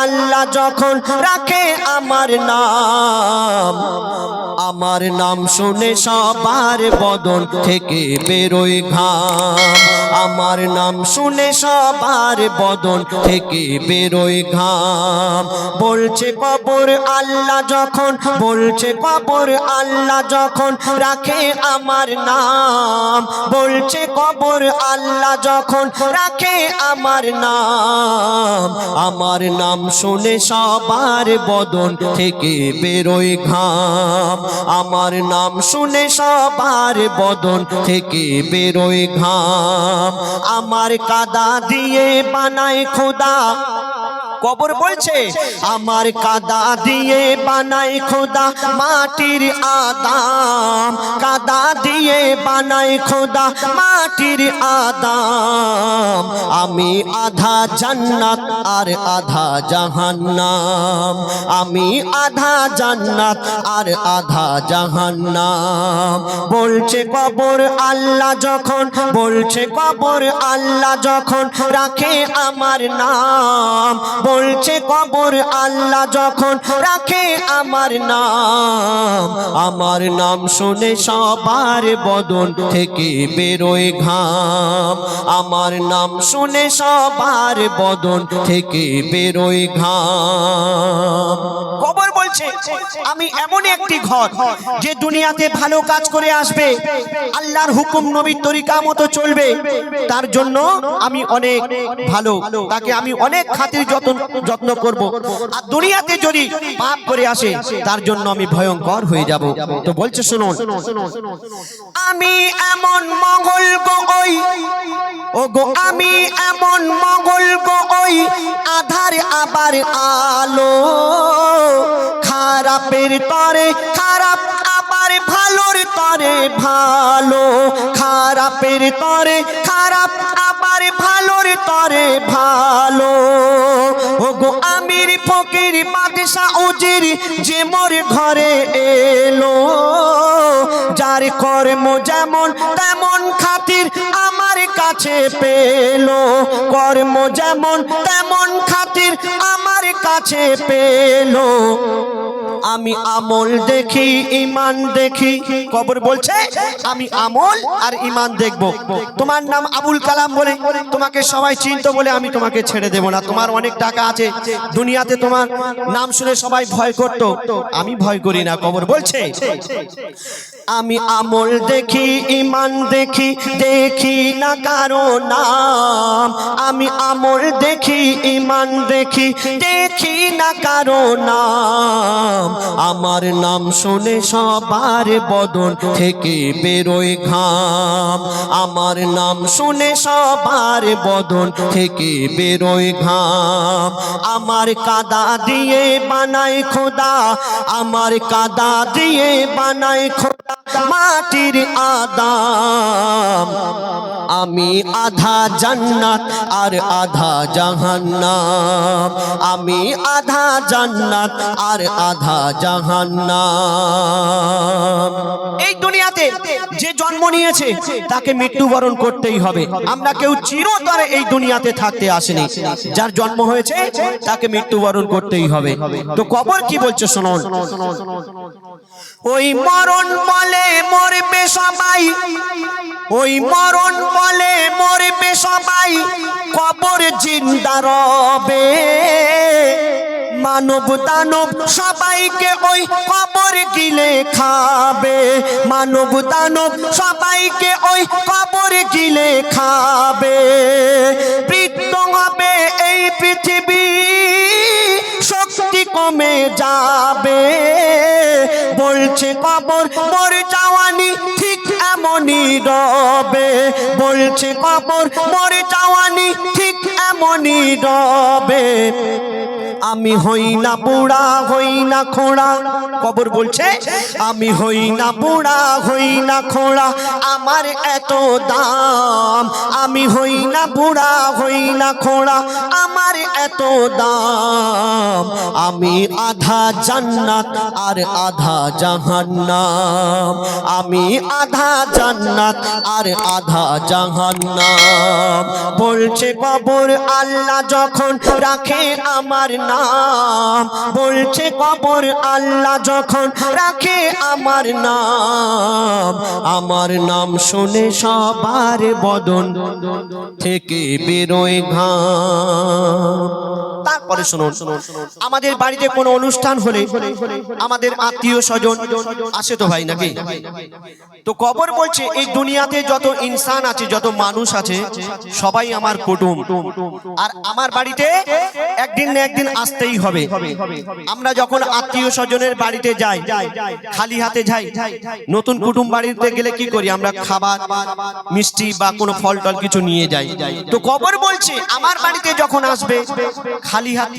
আল্লাহ যখন রাখে আমার নাম শুনে সবার বদন থেকে বেরোয় ঘাম। আমার নাম শুনে সবার বদন থেকে বেরোয় ঘাম। বলছে কবর আল্লাহ যখন, বলছে কবর আল্লাহ যখন রাখে আমার নাম। বলছে কবর আল্লাহ যখন রাখে আমার নাম শুনে সবার বদন থেকে বেরোয় ঘাম। আমার নাম শুনে সবার বদন থেকে বেরোয় ঘাম। আমার কাদা দিয়ে বানায় খোদা, কবর বলছে আমার কাদা দিয়ে বানাই খোদা মাটির আদাম। কাদা দিয়ে বানাই খোদা মাটির আদাম। আমি আধা জান্নাত আর আধা জাহান্নাম। আমি আধা জান্নাত আর আধা জাহান্নাম। বলছে কবর আল্লাহ যখন, বলছে কবর আল্লাহ যখন রাখে আমার নাম। বলছে কবর আল্লাহ যখন রাখে আমার নাম শুনে সবার বদন থেকে বেরোয় ঘাম। আমার নাম শুনে সবার বদন থেকে বেরোয় ঘাম। কবর বলছে আমি এমন একটি ঘর যে দুনিয়াতে ভালো কাজ করে আসবে, আল্লাহর হুকুম নবীর তরিকা মতো চলবে, তার জন্য আমি অনেক ভালো, তাকে আমি অনেক খাতির যত্ন করব। আর দুনিয়াতে যদি পাপ করে আসে তার জন্য আমি ভয়ঙ্কর হয়ে যাব। তো বলছে শুনুন, আমি এমন মঙ্গল গো ওই, ও গো আমি এমন মঙ্গল গো ওই আধার আবার আলো। খারাপের তরে খারাপ আবার ভালোর তরে ভালো। খারাপের তরে খারাপ আবার ভালোর তরে ভালো। ও গো আমির ফকির বাদশা উজির যে মোর ঘরে এলো। যার কর্ম যেমন তেমন খাতির আমার কাছে পেলো। কর্ম যেমন তেমন খাতির আমার কাছে পেলো। আমি আমল দেখি ঈমান দেখি, কবর বলছে আমি আমল আর ঈমান দেখব। তোমার নাম আবুল কালাম বলে তোমাকে সবাই চিনতো বলে আমি তোমাকে ছেড়ে দেব না। তোমার অনেক টাকা আছে, দুনিয়াতে তোমার নাম শুনে সবাই ভয় করতো, আমি ভয় করি না। কবর বলছে আমি আমল দেখি ঈমান দেখি, দেখি না কারো নাম। আমি আমল দেখি ঈমান দেখি, দেখি না কারো নাম। আমার নাম শুনে সবার বদন থেকে বেরোয় ঘাম। আমার নাম শুনে সবার বদন থেকে বেরোয় ঘাম। আমার কাদা দিয়ে বানাই খোদা, আমার কাদা দিয়ে বানাই খোদা মাটির আদাম। আমি আধা জান্নাত আর আধা জাহান্নাম। আমি আধা জান্নাত আর আধা জাহান্নাম। এই দুনিয়াতে যে জন্ম নিয়েছে তাকে মৃত্যুবরণ করতেই হবে। আমরা কেউ চিরতরে এই দুনিয়াতে থাকতে আসেনি, যার জন্ম হয়েছে তাকে মৃত্যুবরণ করতেই হবে। তো কবর কি বলছে শুনুন, ওই মরণ বলে মরবে সবাই, ওই মরণ বলে মরবে সবাই, কবর জিন্দা রবে। মানব দানব সবাইকে ওই কবর গিলে খাবে। মানব দানব সবাইকে ওই কবর গিলে খাবে। বৃদ্ধ হবে এই পৃথিবী, শক্তি কমে যাবে। বলছে কবর মোর জওয়ানি ঠিক এমনই রবে। বলছে কবর মোর জওয়ানি ঠিক এমনই রবে। আমি হই না বুড়া হই না খোড়া, কবর বলছে আমি হই না বুড়া হই না খোড়া, আমার এত দাম। আমি হই না বুড়া হই না খোড়া, আমার এত দাম। আমি আধা জান্নাত আর আধা জাহান্নাম। আমি আধা জান্নাত আর আধা জাহান্নাম। বলছে কবর আল্লাহ যখন রাখে আমার নাম বলছে কবর আল্লাহ যখন রাখে আমার নাম শুনে সবার বদন থেকে বেরোয় ঘাম। তারপরে শুনুন, আমাদের বাড়িতে কোনো অনুষ্ঠান হলে আমাদের আত্মীয় স্বজন আসে তো ভাই নাকি? তো কবর বলছে এই দুনিয়াতে যত ইনসান আছে, যত মানুষ আছে, সবাই আমার কুটুম, আর আমার বাড়িতে একদিন না একদিন আসতেই হবে। আমরা যখন আত্মীয় স্বজনের বাড়িতে যাই, খালি হাতে যাই। নতুন কুটুম বাড়িতে গেলে কি করি আমরা? খাবার, মিষ্টি বা কোনো ফল টল কিছু নিয়ে যাই। তো কবর বলছে আমার বাড়িতে যখন আসবে খালি হাত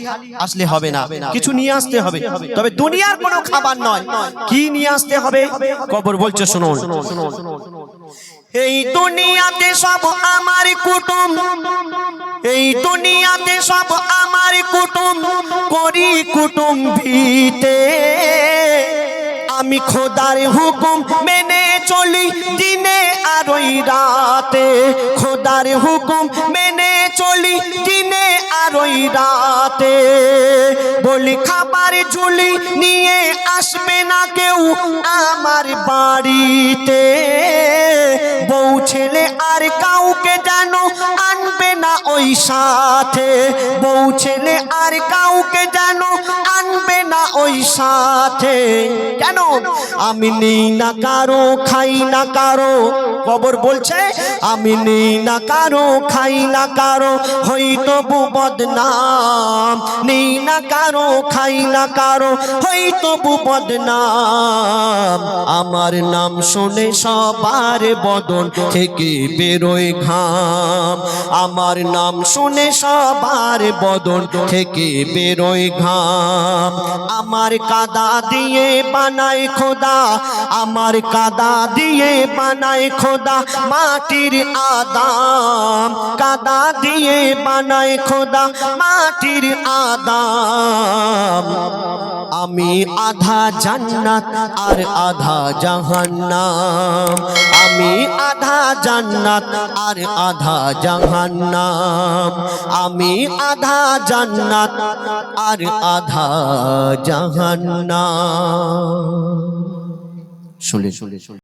আসলে হবে না, কিছু নিয়ে আসতে হবে। তবে দুনিয়ার কোনো খাবার নয়, কি নিয়ে আসতে হবে? কবর বলছে শুনুন, এই দুনিয়াতে সব আমার কুটুম, এই দুনিয়াতে সব আমার কুটুম, করি কুটুম ভিতে আমি খোদার হুকুম মেনে চলি দিনে আর ওই রাতে, খোদার হুকুম মেনে চলি দিনে আর ওই রাতে। বলি খাবার ঝুলি নিয়ে আসবে না কেউ আমার বাড়িতে, বউ ছেলে আর কাউকে যেন আনবে না ওই সাথে, বউ ছেলে আর কাউকে যেন আনবে না ওই সাথে। কেন? আমি নেই না কারো, খাই না কারো। কবর বলছে আমি নেই না কারো, খাই না কারো, হয়তো বদনাম। নেই না কারো, খাই না কারো, হয়তো বদনাম। আমার নাম শুনে সবার বদন থেকে বেরোয় ঘাম, আমার নাম শুনে সবার বদন থেকে বেরোয় ঘাম। আমার কাদা দিয়ে বানায় খোদা, আমার কাদা দিয়ে বানায় খোদা মাটির আদাম, কাদা দিয়ে বানায় খোদা মাটির আদাম। আমি আধা জান্নাত আর আধা জাহান্নাম, আমি আধা জান্নাত আর আধা জাহান্নাম, আমি আধা জান্নাত আর আধা জাহান্নাম। শুনে শুনে শুনে